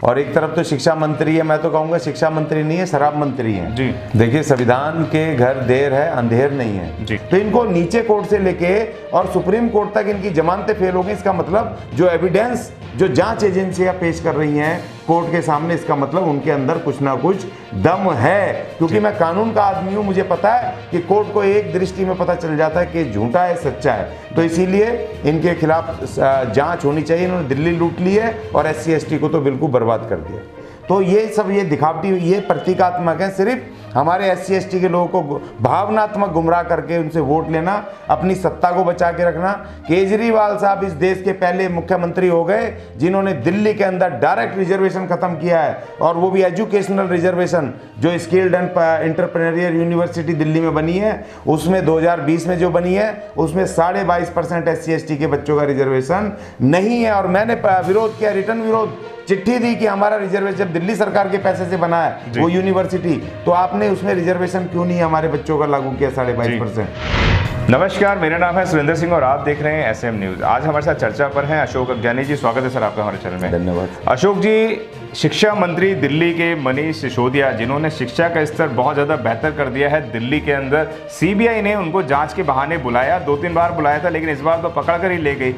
और एक तरफ तो शिक्षा मंत्री है, मैं तो कहूँगा शिक्षा मंत्री नहीं है, शराब मंत्री है जी। देखिए, संविधान के घर देर है अंधेर नहीं है जी। तो इनको नीचे कोर्ट से लेके और सुप्रीम कोर्ट तक इनकी जमानतें फेल हो गई। इसका मतलब जो एविडेंस जो जांच एजेंसियां पेश कर रही हैं कोर्ट के सामने, इसका मतलब उनके अंदर कुछ ना कुछ दम है। क्योंकि मैं कानून का आदमी हूं, मुझे पता है कि कोर्ट को एक दृष्टि में पता चल जाता है कि झूठा है सच्चा है। तो इसीलिए इनके खिलाफ जांच होनी चाहिए। इन्होंने दिल्ली लूट ली है और SC ST को तो बिल्कुल बर्बाद कर दिया। तो ये सब ये दिखावटी, ये प्रतीकात्मक है, सिर्फ हमारे SC ST के लोगों को भावनात्मक गुमराह करके उनसे वोट लेना, अपनी सत्ता को बचा के रखना। केजरीवाल साहब इस देश के पहले मुख्यमंत्री हो गए जिन्होंने दिल्ली के अंदर डायरेक्ट रिजर्वेशन खत्म किया है, और वो भी एजुकेशनल रिजर्वेशन जो skilled and entrepreneurial university Delhi में बनी है, उसमें 2020 में जो बनी है उसमें 22.5% SC ST के बच्चों का रिजर्वेशन नहीं है। और मैंने विरोध किया, रिटर्न विरोध चिट्ठी दी कि हमारा रिजर्वेशन दिल्ली सरकार के पैसे से बना है वो यूनिवर्सिटी, तो आपने उसमें रिजर्वेशन क्यों नहीं हमारे बच्चों का लागू किया 22.5%। नमस्कार, मेरा नाम है सुरेंद्र सिंह और आप देख रहे हैं SM न्यूज़। आज हमारे साथ चर्चा पर हैं अशोक अगजानी जी। स्वागत है सर आपका हमारे चैनल में। धन्यवाद। अशोक जी, शिक्षा मंत्री दिल्ली के मनीष सिसोदिया, जिन्होंने शिक्षा का स्तर बहुत ज़्यादा बेहतर कर दिया है दिल्ली के अंदर, CBI ने उनको जांच के बहाने बुलाया, 2-3 बार बुलाया था, लेकिन इस बार तो पकड़ कर ही ले गई।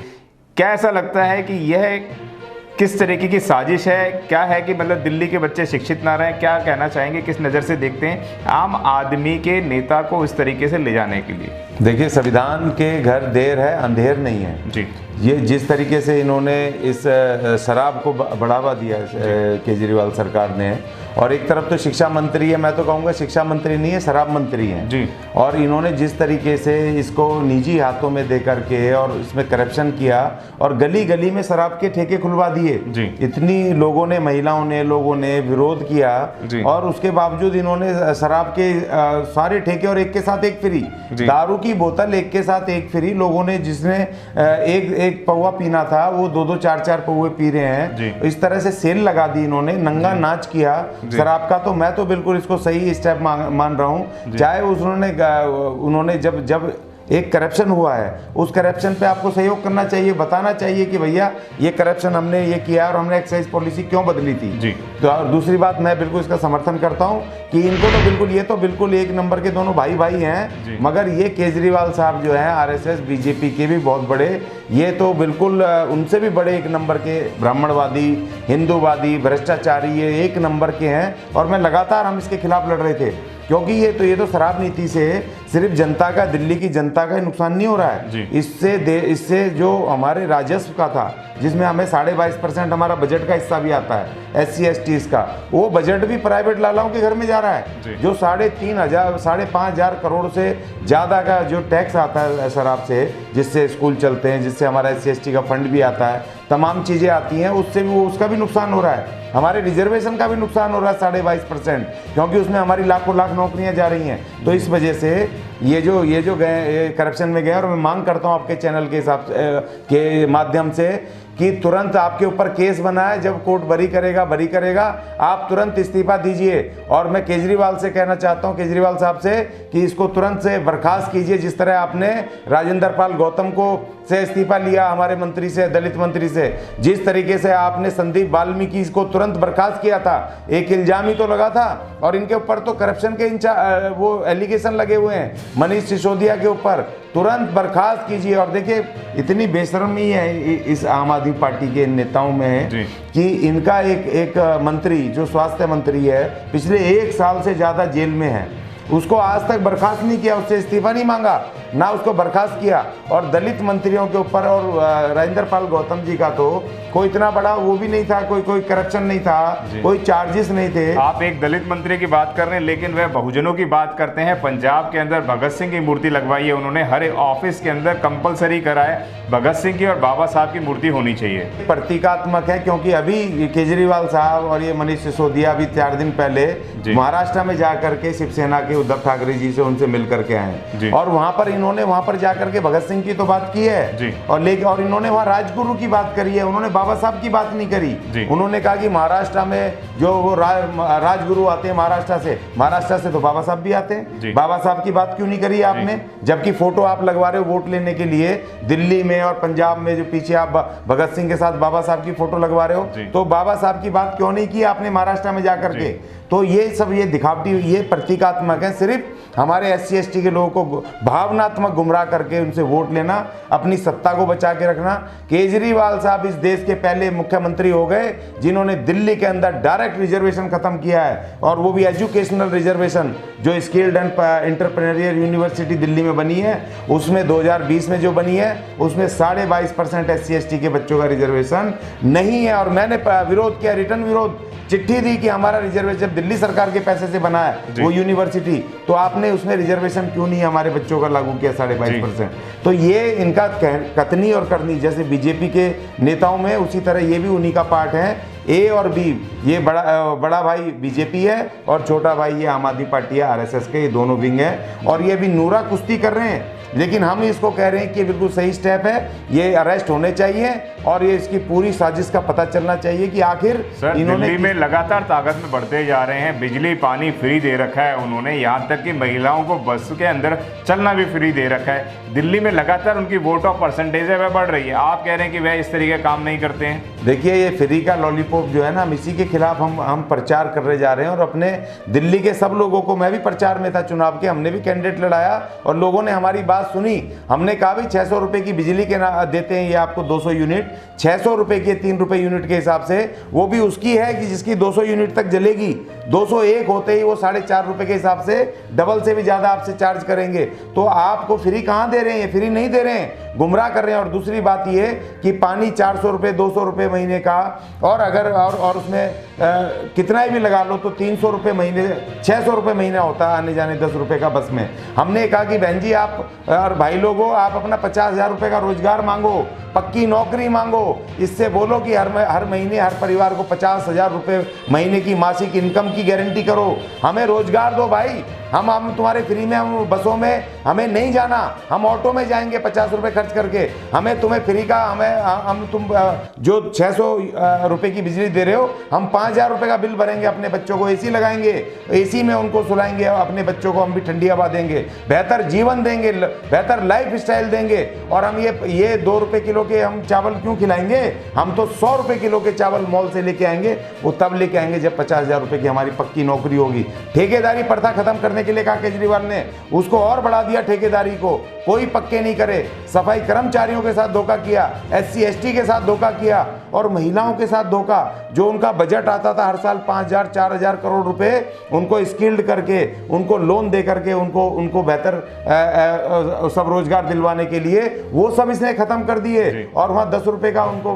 क्या ऐसा लगता है कि यह किस तरीके की साजिश है? क्या है कि मतलब दिल्ली के बच्चे शिक्षित ना रहें? क्या कहना चाहेंगे, किस नज़र से देखते हैं आम आदमी के नेता को इस तरीके से ले जाने के लिए? देखिए, संविधान के घर देर है अंधेर नहीं है जी। ये जिस तरीके से इन्होंने इस शराब को बढ़ावा दिया केजरीवाल सरकार ने, और एक तरफ तो शिक्षा मंत्री है, मैं तो कहूँगा शिक्षा मंत्री नहीं है, शराब मंत्री है जी। और इन्होंने जिस तरीके से इसको निजी हाथों में दे करके और इसमें करप्शन किया और गली गली में शराब के ठेके खुलवा दिए जी। इतनी लोगों ने, महिलाओं ने, लोगों ने विरोध किया और उसके बावजूद इन्होंने शराब के सारे ठेके और एक के साथ एक फ्री, दारू की बोतल एक के साथ एक फ्री। लोगों ने जिसने एक पौवा पीना था वो 2-2 4-4 पौवे पी रहे हैं। इस तरह से सेल लगा दी इन्होंने, नंगा नाच किया शराब का। तो मैं तो बिल्कुल इसको सही स्टेप मान रहा हूँ। चाहे उन्होंने जब एक करप्शन हुआ है, उस करप्शन पे आपको सहयोग करना चाहिए, बताना चाहिए कि भैया ये करप्शन हमने ये किया और हमने एक्साइज पॉलिसी क्यों बदली थी जी। तो और दूसरी बात, मैं बिल्कुल इसका समर्थन करता हूँ कि इनको तो बिल्कुल, ये तो बिल्कुल एक नंबर के दोनों भाई हैं, मगर ये केजरीवाल साहब जो हैं RSS BJP के भी बहुत बड़े, ये तो बिल्कुल उनसे भी बड़े एक नंबर के ब्राह्मणवादी, हिंदूवादी, भ्रष्टाचारी, ये एक नंबर के हैं। और मैं लगातार हम इसके खिलाफ लड़ रहे थे क्योंकि ये तो शराब नीति से सिर्फ जनता का, दिल्ली की जनता का नुकसान नहीं हो रहा है, इससे जो हमारे राजस्व का था, जिसमें हमें 22.5% हमारा बजट का हिस्सा भी आता है SC ST का, वो बजट भी प्राइवेट लालाओं के घर में जा रहा है। जो 3,500 करोड़ से ज़्यादा का जो टैक्स आता है शराब से, जिससे स्कूल चलते हैं, जिससे हमारा SC ST का फंड भी आता है, तमाम चीज़ें आती हैं, उससे भी उसका भी नुकसान हो रहा है। हमारे रिजर्वेशन का भी नुकसान हो रहा है 22.5%, क्योंकि उसमें हमारी लाखों लाख नौकरियां जा रही हैं। तो इस वजह से ये जो गए करप्शन में गए, और मैं मांग करता हूं आपके चैनल के हिसाब के माध्यम से कि तुरंत आपके ऊपर केस बना है, जब कोर्ट बरी करेगा आप तुरंत इस्तीफा दीजिए। और मैं केजरीवाल से कहना चाहता हूं, केजरीवाल साहब से, कि इसको तुरंत से बर्खास्त कीजिए। जिस तरह आपने राजेंद्र पाल गौतम को से इस्तीफा लिया, हमारे मंत्री से, दलित मंत्री से, जिस तरीके से आपने संदीप वाल्मीकि को तुरंत बर्खास्त किया था, एक इल्जाम ही तो लगा था और इनके ऊपर तो करप्शन के वो एलिगेशन लगे हुए हैं मनीष सिसोदिया के ऊपर, तुरंत बर्खास्त कीजिए। और देखिए, इतनी बेशर्मी है इस आम आदमी पार्टी के नेताओं में कि इनका एक मंत्री जो स्वास्थ्य मंत्री है, पिछले 1 साल से ज़्यादा जेल में है, उसको आज तक बर्खास्त नहीं किया, उससे इस्तीफा नहीं मांगा, ना उसको बर्खास्त किया। और दलित मंत्रियों के ऊपर और राजेंद्र पाल गौतम जी का तो कोई इतना बड़ा वो भी नहीं था, कोई करप्शन नहीं था, कोई चार्जेस नहीं थे। आप एक दलित मंत्री की बात कर रहे हैं, लेकिन वह बहुजनों की बात करते हैं। पंजाब के अंदर भगत सिंह की मूर्ति लगवाई है उन्होंने, हर एक ऑफिस के अंदर कंपलसरी कराए भगत सिंह की और बाबा साहब की मूर्ति होनी चाहिए। प्रतीकात्मक है, क्योंकि अभी केजरीवाल साहब और ये मनीष सिसोदिया भी 4 दिन पहले महाराष्ट्र में जाकर के शिवसेना के उद्धव ठाकरे जी से उनसे मिल करके आए और वहां पर इन्होंने वहां पर जाकर के भगत सिंह की तो बात की है और इन्होंने वहां राजगुरु की बात करी है, उन्होंने बाबा साहब की बात नहीं करी। उन्होंने कहा कि महाराष्ट्र में जो वो राजगुरु आते हैं महाराष्ट्र से तो बाबा साहब भी आते हैं, बाबा साहब की बात क्यों नहीं करी आपने? जबकि फोटो आप लगवा रहे हो वोट लेने के लिए दिल्ली में और पंजाब में, जो पीछे आप भगत सिंह के साथ बाबा साहब की फोटो लगवा रहे हो, तो बाबा साहब की बात क्यों नहीं की आपने महाराष्ट्र में जाकर के? तो ये सब ये दिखावटी, ये प्रतीकात्मक है, सिर्फ हमारे SC ST के लोगों को भावनात्मक गुमराह करके उनसे वोट लेना, अपनी सत्ता को बचा के रखना। केजरीवाल साहब इस देश के पहले मुख्यमंत्री हो गए जिन्होंने दिल्ली के अंदर डायरेक्ट रिजर्वेशन खत्म किया है, और वो भी एजुकेशनल रिजर्वेशन जो skilled and entrepreneurial university Delhi में बनी है, उसमें 2020 में जो बनी है उसमें 22.5% SC ST के बच्चों का रिजर्वेशन नहीं है। और मैंने विरोध किया, रिटर्न विरोध चिट्ठी दी कि हमारा रिजर्वेशन दिल्ली सरकार के पैसे से बना है वो यूनिवर्सिटी, तो आपने उसमें रिजर्वेशन क्यों नहीं हमारे बच्चों का लागू किया 22.5%? तो ये इनका कथनी और करनी, जैसे बीजेपी के नेताओं में, उसी तरह ये भी उन्हीं का पार्ट है। A और B, ये बड़ा भाई बीजेपी है और छोटा भाई ये आम आदमी पार्टी है, RSS के, ये दोनों विंग है, और ये भी नूरा कुश्ती कर रहे हैं। लेकिन हम इसको कह रहे हैं कि बिल्कुल सही स्टेप है, ये अरेस्ट होने चाहिए और ये इसकी पूरी साजिश का पता चलना चाहिए कि आखिर इन्होंने दिल्ली में लगातार ताकत में बढ़ते जा रहे हैं। बिजली पानी फ्री दे रखा है उन्होंने, यहाँ तक कि महिलाओं को बस के अंदर चलना भी फ्री दे रखा है। दिल्ली में लगातार उनकी वोट ऑफ परसेंटेज है वह बढ़ रही है। आप कह रहे हैं कि वह इस तरीके का काम नहीं करते हैं। देखिए, ये फ्री का लॉलीपॉप जो है ना, हम इसी के खिलाफ हम प्रचार करने जा रहे हैं, और अपने दिल्ली के सब लोगों को, मैं भी प्रचार में था चुनाव के, हमने भी कैंडिडेट लड़ाया और लोगों ने हमारी बात सुनी। हमने कहा भी 600 रुपए की बिजली के देते हैं ये आपको 200 यूनिट, 600 रुपए की 3 रुपए यूनिट के हिसाब से, वो भी उसकी है कि जिसकी 200 यूनिट तक जलेगी। 201 होते ही वो 4.5 रुपए के हिसाब से डबल से भी ज्यादा आपसे चार्ज करेंगे। तो आपको फ्री कहाँ दे रहे हैं? फ्री नहीं दे रहे हैं, गुमराह कर रहे हैं। और दूसरी बात ये कि पानी 400 रुपए 200 रुपए महीने का, और अगर और उसमें कितना भी लगा लो तो 300 रुपए महीने, 600 रुपए महीना होता है आने जाने 10 रुपए का बस में। हमने कहा कि बहन जी आप और भाई लोगों, आप अपना 50,000 रुपए का रोजगार मांगो, पक्की नौकरी मांगो, इससे बोलो कि हर महीने हर परिवार को 50,000 रुपए महीने की मासिक इनकम की गारंटी करो। हमें रोजगार दो भाई, हम तुम्हारे फ्री में, हम बसों में हमें नहीं जाना, हम ऑटो में जाएंगे 50 रुपए खर्च करके, हमें तुम्हें फ्री का, हम तुम जो 600 रुपए की बिजली दे रहे हो, हम 5,000 रुपए का बिल भरेंगे, अपने बच्चों को AC लगाएंगे, AC में उनको सुलाएंगे, अपने बच्चों को हम भी ठंडी हवा देंगे, बेहतर जीवन देंगे, बेहतर लाइफ स्टाइल देंगे। और हम ये 2 रुपए किलो के हम चावल क्यों खिलाएंगे? हम तो 100 रुपए किलो के चावल मॉल से लेके आएंगे, वो तब लेके आएंगे जब 50,000 रुपए की हमारी पक्की नौकरी होगी। ठेकेदारी प्रथा खत्म करने के लिए कहा केजरीवाल ने, उसको और बढ़ा दिया ठेकेदारी को, कोई पक्के नहीं करे। सफाई कर्मचारियों के साथ धोखा किया, SC ST के साथ धोखा किया, और महिलाओं के साथ धोखा। जो उनका बजट आता था हर साल 5,000 4,000 करोड़ रुपए, उनको स्किल्ड करके, उनको लोन दे करके, उनको बेहतर सब रोजगार दिलवाने के लिए, वो सब इसने खत्म कर दिए। और वहाँ 10 रुपए का उनको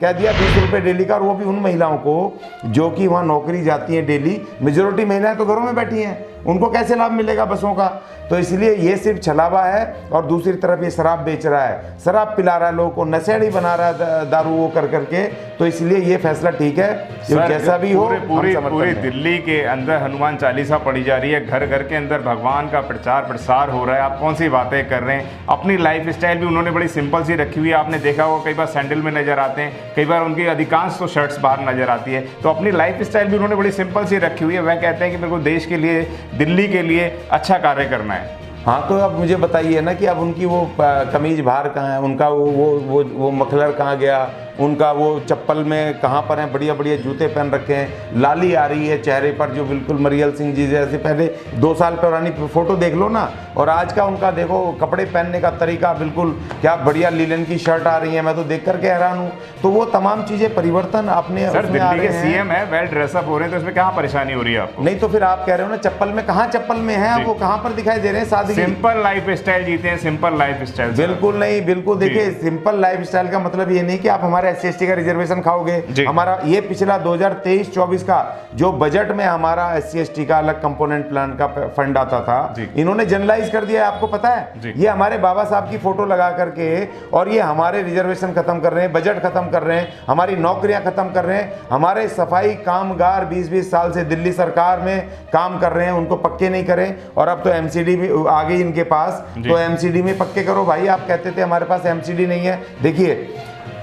कह दिया 20 रुपए डेली का, और वो भी उन महिलाओं को जो कि वहाँ नौकरी जाती हैं डेली। मेजोरिटी महिलाएं तो घरों में बैठी हैं, उनको कैसे लाभ मिलेगा बसों का? तो इसलिए ये सिर्फ छलावा है। और दूसरी तरफ ये शराब बेच रहा है, शराब पिला रहा है लोगों को, नशेड़ी बना रहा है दारू वो कर करके। तो इसलिए ये फैसला ठीक है, जैसा भी हो। पूरी दिल्ली के अंदर हनुमान चालीसा पढ़ी जा रही है, घर घर के अंदर भगवान का प्रचार प्रसार हो रहा है। आप कौन सी बातें कर रहे हैं? अपनी लाइफ स्टाइल भी उन्होंने बड़ी सिंपल सी रखी हुई है। आपने देखा होगा कई बार सैंडल में नजर आते हैं, कई बार उनकी अधिकांश तो शर्ट्स बाहर नजर आती है। तो अपनी लाइफ स्टाइल भी उन्होंने बड़ी सिंपल सी रखी हुई है। वह कहते हैं कि मेरे को देश के लिए, दिल्ली के लिए अच्छा कार्य करना है। हाँ, तो अब मुझे बताइए ना कि अब उनकी वो कमीज बाहर कहाँ है, उनका वो मफलर कहाँ गया, उनका वो चप्पल में कहाँ पर है, बढ़िया बढ़िया जूते पहन रखे हैं, लाली आ रही है चेहरे पर जो बिल्कुल मरियल सिंह जी जैसे। पहले 2 साल पुरानी फोटो देख लो ना, और आज का उनका देखो कपड़े पहनने का तरीका, बिल्कुल क्या बढ़िया लीलन की शर्ट आ रही है, मैं तो देख करके हैरान हूँ। तो वो तमाम चीजें परिवर्तन अपने दिल्ली के CM है, वेल ड्रेसअप हो रहे हैं, तो इसमें कहाँ परेशानी हो रही है आपको? नहीं तो फिर आप कह रहे हो ना चप्पल में, कहाँ चप्पल में है वो, कहाँ पर दिखाई दे रहे हैं? सादगी, सिंपल लाइफ स्टाइल जीते हैं, सिंपल लाइफ स्टाइल। बिल्कुल नहीं, बिल्कुल देखिए, सिंपल लाइफ स्टाइल का मतलब ये नहीं कि आप हमारे हमारे SC/ST का रिजर्वेशन खाओगे। हमारा ये पिछला 2023-24 का जो बजट में हमारा SC/ST का अलग कंपोनेंट प्लान का फंड आता था, इन्होंने जनरलाइज कर दिया है, आपको पता है। ये हमारे बाबा साहब की फोटो लगा करके और ये हमारे रिजर्वेशन खत्म कर रहे हैं, बजट खत्म कर रहे हैं, हमारी नौकरियां खत्म कर रहे हैं। हमारे सफाई कामगार 20-20 साल से दिल्ली सरकार में काम कर रहे हैं, उनको पक्के नहीं करें। और अब तो MCD भी आ गई इनके पास, तो MCD में पक्के करो भाई। आप कहते थे हमारे पास MCD नहीं है, देखिए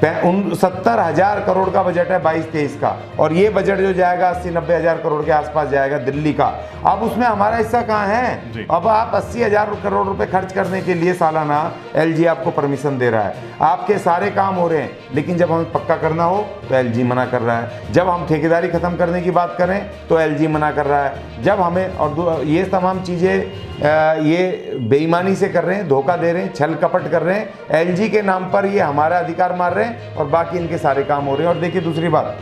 70,000 करोड़ का बजट है 22-23 का, और ये बजट जो जाएगा 80-90 हज़ार करोड़ के आसपास जाएगा दिल्ली का। अब उसमें हमारा हिस्सा कहाँ है? अब आप 80,000 करोड़ रुपए खर्च करने के लिए सालाना LG आपको परमिशन दे रहा है, आपके सारे काम हो रहे हैं, लेकिन जब हमें पक्का करना हो तो LG मना कर रहा है। जब हम ठेकेदारी खत्म करने की बात करें तो LG मना कर रहा है। जब हमें और ये तमाम चीज़ें ये बेईमानी से कर रहे हैं, धोखा दे रहे हैं, छल कपट कर रहे हैं, LG के नाम पर ये हमारा अधिकार मार रहे हैं और बाकी इनके सारे काम हो रहे हैं। और देखिए दूसरी बात,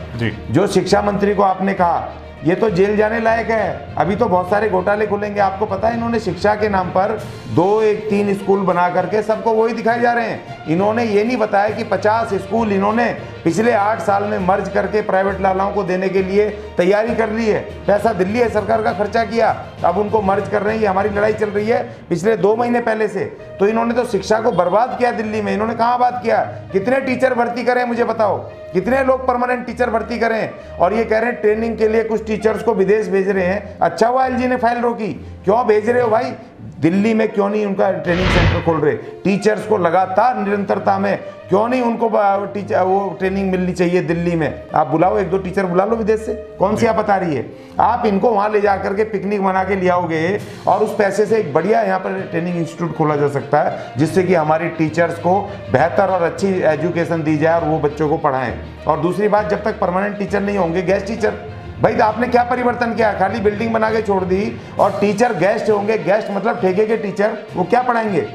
जो शिक्षा मंत्री को आपने कहा ये तो जेल जाने लायक है, अभी तो बहुत सारे घोटाले खुलेंगे। आपको पता है इन्होंने शिक्षा के नाम पर 2-1-3 स्कूल बना करके सबको वही दिखाए जा रहे हैं। इन्होंने ये नहीं बताया कि 50 स्कूल इन्होंने पिछले 8 साल में मर्ज करके प्राइवेट लालाओं को देने के लिए तैयारी कर ली है। पैसा दिल्ली है सरकार का खर्चा किया, अब उनको मर्ज कर रहे हैं। ये हमारी लड़ाई चल रही है पिछले 2 महीने पहले से। तो इन्होंने तो शिक्षा को बर्बाद किया दिल्ली में। इन्होंने कहाँ बात किया? कितने टीचर भर्ती करें मुझे बताओ, कितने लोग परमानेंट टीचर भर्ती करें? और ये कह रहे हैं ट्रेनिंग के लिए कुछ टीचर्स को विदेश भेज रहे हैं। अच्छा हुआ LG ने फाइल रोकी। क्यों भेज रहे हो भाई? दिल्ली में क्यों नहीं उनका ट्रेनिंग सेंटर खोल रहे? टीचर्स को लगातार निरंतरता में क्यों नहीं उनको टीचर वो ट्रेनिंग मिलनी चाहिए दिल्ली में? आप बुलाओ, 1-2 टीचर बुला लो विदेश से। कौन सी आप बता रही है? आप इनको वहां ले जाकर के पिकनिक बना के ले आओगे और उस पैसे से एक बढ़िया यहाँ पर ट्रेनिंग इंस्टीट्यूट खोला जा सकता है, जिससे कि हमारी टीचर्स को बेहतर और अच्छी एजुकेशन दी जाए और वो बच्चों को पढ़ाएं। और दूसरी बात, जब तक परमानेंट टीचर नहीं होंगे, गेस्ट टीचर, भाई तो आपने क्या परिवर्तन किया? खाली बिल्डिंग बना के छोड़ दी और टीचर गेस्ट होंगे। गेस्ट मतलब ठेके के टीचर, वो क्या पढ़ाएंगे?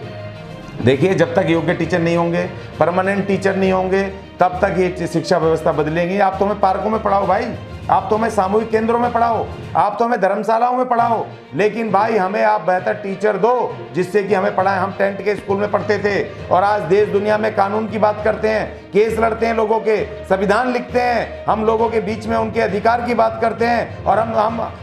देखिए जब तक योग्य टीचर नहीं होंगे, परमानेंट टीचर नहीं होंगे, तब तक ये शिक्षा व्यवस्था बदलेंगी। आप तो हमें पार्कों में पढ़ाओ भाई, आप तो हमें सामूहिक केंद्रों में पढ़ाओ, आप तो हमें धर्मशालाओं में पढ़ाओ, लेकिन भाई हमें आप बेहतर टीचर दो जिससे कि हमें पढ़ाएं। हम टेंट के स्कूल में पढ़ते थे और आज देश दुनिया में कानून की बात करते हैं, केस लड़ते हैं लोगों के, संविधान लिखते हैं, हम लोगों के बीच में उनके अधिकार की बात करते हैं। और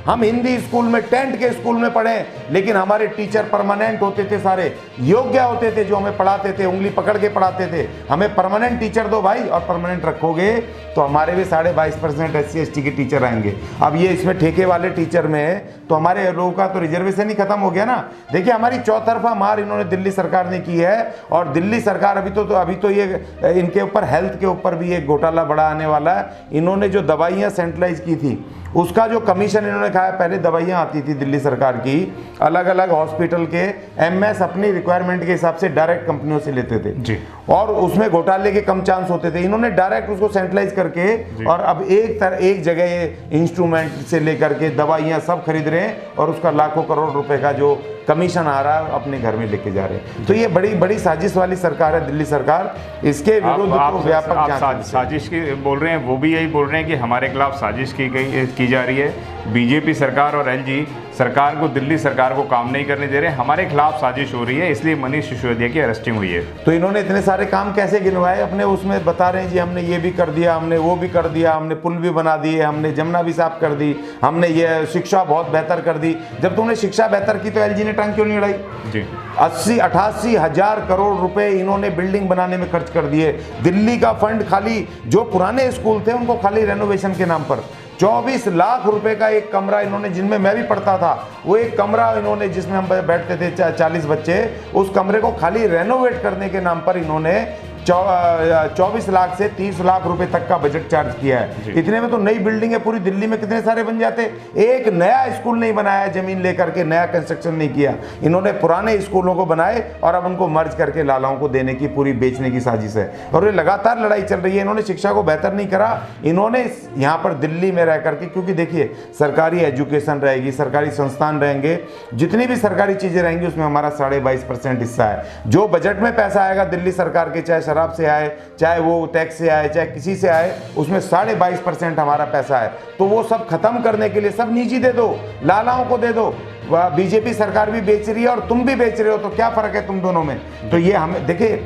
हम हिंदी स्कूल में, टेंट के स्कूल में पढ़े, लेकिन हमारे टीचर परमानेंट होते थे, सारे योग्य होते थे, जो हमें पढ़ाते थे, उंगली पकड़ के पढ़ाते थे। हमें परमानेंट टीचर दो भाई, और परमानेंट रखोगे तो हमारे भी 22.5% SC/ST के टीचर आएंगे। अब ये इसमें ठेके वाले टीचर में तो हमारे लोगों का तो रिजर्वेशन ही खत्म हो गया ना। देखिए हमारी चौतरफा मार इन्होंने दिल्ली सरकार ने की है। और दिल्ली सरकार अभी तो ये इनके ऊपर हेल्थ के ऊपर भी एक घोटाला बड़ा आने वाला है। इन्होंने जो दवाइयाँ सेंट्रलाइज की थी उसका जो कमीशन इन्होंने खाया, पहले दवाइयाँ आती थी दिल्ली सरकार की, अलग अलग हॉस्पिटल के MS अपनी रिक्वायरमेंट के हिसाब से डायरेक्ट कंपनियों से लेते थे जी, और उसमें घोटाले के कम चांस होते थे। इन्होंने डायरेक्ट उसको सेंट्रलाइज करके और अब एक जगह इंस्ट्रूमेंट से लेकर के दवाइयाँ सब खरीद रहे हैं और उसका लाखों करोड़ रुपए का जो कमीशन आ रहा है अपने घर में लेके जा रहे हैं। तो ये बड़ी साजिश वाली सरकार है दिल्ली सरकार। इसके विरुद्ध तो व्यापक जांच साजिश की बोल रहे हैं, वो भी यही बोल रहे हैं कि हमारे खिलाफ साजिश की जा रही है। बीजेपी सरकार और LG सरकार को, दिल्ली सरकार को काम नहीं करने दे रहे, हमारे खिलाफ साजिश हो रही है, इसलिए मनीष सिसोदिया की अरेस्टिंग हुई है। तो इन्होंने इतने सारे काम कैसे गिनवाए अपने? उसमें बता रहे हैं जी हमने ये भी कर दिया, हमने वो भी कर दिया, हमने पुल भी बना दिए, हमने जमुना भी साफ कर दी, हमने ये शिक्षा बहुत बेहतर कर दी। जब तुमने शिक्षा बेहतर की तो LG ने टांग क्यों नहीं उड़ाई जी? 80-88 हज़ार करोड़ रुपए इन्होंने बिल्डिंग बनाने में खर्च कर दिए। दिल्ली का फंड खाली जो पुराने स्कूल थे उनको खाली रेनोवेशन के नाम पर 24 लाख रुपए का एक कमरा इन्होंने, जिनमें मैं भी पढ़ता था, वो एक कमरा इन्होंने जिसमें हम बैठते थे 40 बच्चे, उस कमरे को खाली रेनोवेट करने के नाम पर इन्होंने 24 लाख से 30 लाख रुपए तक का बजट चार्ज किया है। इतने में तो नई बिल्डिंग है पूरी दिल्ली में कितने सारे बन जाते। एक नया स्कूल नहीं बनाया, जमीन लेकर के नया कंस्ट्रक्शन नहीं किया इन्होंने, पुराने स्कूलों को बनाए और अब उनको मर्ज करके लालाओं को देने की पूरी बेचने की साजिश है। और ये लगातार लड़ाई चल रही है। इन्होंने शिक्षा को बेहतर नहीं करा, इन्होंने यहाँ पर दिल्ली में रह करके, क्योंकि देखिए सरकारी एजुकेशन रहेगी, सरकारी संस्थान रहेंगे, जितनी भी सरकारी चीजें रहेंगी उसमें हमारा 22.5% हिस्सा है। जो बजट में पैसा आएगा दिल्ली सरकार के, चाहे शराब से आए, चाहे वो टैक्स से आए, चाहे किसी से आए, उसमें 22.5% हमारा पैसा है। तो वो सब खत्म करने के लिए सब निजी दे दो, लालाओं को दे दो। बीजेपी सरकार भी बेच रही है और तुम भी बेच रहे हो, तो क्या फर्क है तुम दोनों में? तो ये हमें देखिए,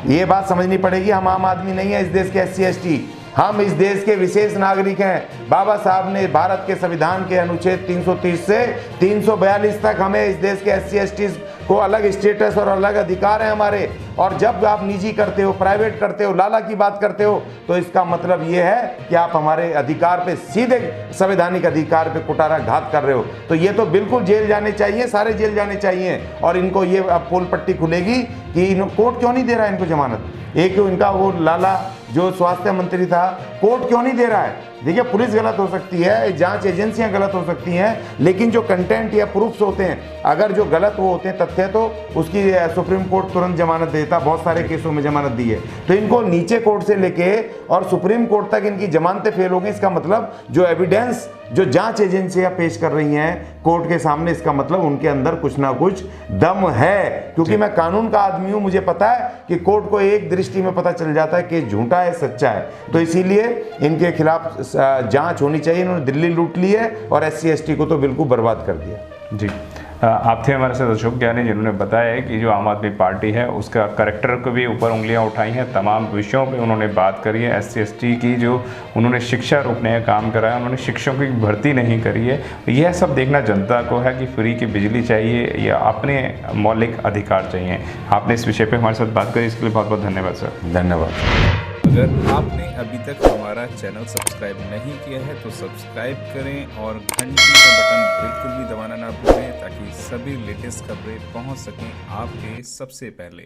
ये बात समझनी पड़ेगी। हम आम आदमी नहीं है इस देश के SC ST, हम इस देश के विशेष नागरिक हैं। बाबा साहब ने भारत के संविधान के अनुच्छेद 330 से 342 तक हमें इस देश के SC ST को अलग स्टेटस और अलग अधिकार है हमारे। और जब आप निजी करते हो, प्राइवेट करते हो, लाला की बात करते हो, तो इसका मतलब ये है कि आप हमारे अधिकार पे, सीधे संवैधानिक अधिकार पे कुठाराघात कर रहे हो। तो ये तो बिल्कुल जेल जाने चाहिए, सारे जेल जाने चाहिए। और इनको ये अब पोल पट्टी खुलेगी कि कोर्ट क्यों नहीं दे रहा है इनको जमानत। एक इनका वो लाला जो स्वास्थ्य मंत्री था, कोर्ट क्यों नहीं दे रहा है। देखिए, पुलिस गलत हो सकती है, जांच एजेंसियां गलत हो सकती हैं, लेकिन जो कंटेंट या प्रूफ्स होते हैं, अगर जो गलत वो होते हैं तथ्य, तो उसकी सुप्रीम कोर्ट तुरंत जमानत देता। बहुत सारे केसों में जमानत दी है। तो इनको नीचे कोर्ट से लेके और सुप्रीम कोर्ट तक इनकी जमानतें फेल हो गई। इसका मतलब जो एविडेंस जो जांच एजेंसियां पेश कर रही हैं कोर्ट के सामने, इसका मतलब उनके अंदर कुछ ना कुछ दम है। क्योंकि मैं कानून का आदमी हूं, मुझे पता है कि कोर्ट को एक दृष्टि में पता चल जाता है कि झूठा है सच्चा है। तो इसीलिए इनके खिलाफ जांच होनी चाहिए। इन्होंने दिल्ली लूट ली है और SC ST को तो बिल्कुल बर्बाद कर दिया। जी, आप थे हमारे साथ अशोक ज्ञानी, जिन्होंने बताया है कि जो आम आदमी पार्टी है उसका करेक्टर को भी ऊपर उंगलियां उठाई हैं, तमाम विषयों पे उन्होंने बात करी है। SC ST की जो उन्होंने शिक्षा रोकने का काम करा है, उन्होंने शिक्षकों की भर्ती नहीं करी है। यह सब देखना जनता को है कि फ्री की बिजली चाहिए या अपने मौलिक अधिकार चाहिए। आपने इस विषय पर हमारे साथ बात करी, इसके लिए बहुत बहुत धन्यवाद सर। धन्यवाद। अगर आपने अभी तक हमारा चैनल सब्सक्राइब नहीं किया है तो सब्सक्राइब करें और घंटी का बटन बिल्कुल भी दबाना ना भूलें, ताकि सभी लेटेस्ट खबरें पहुंच सकें आपके सबसे पहले।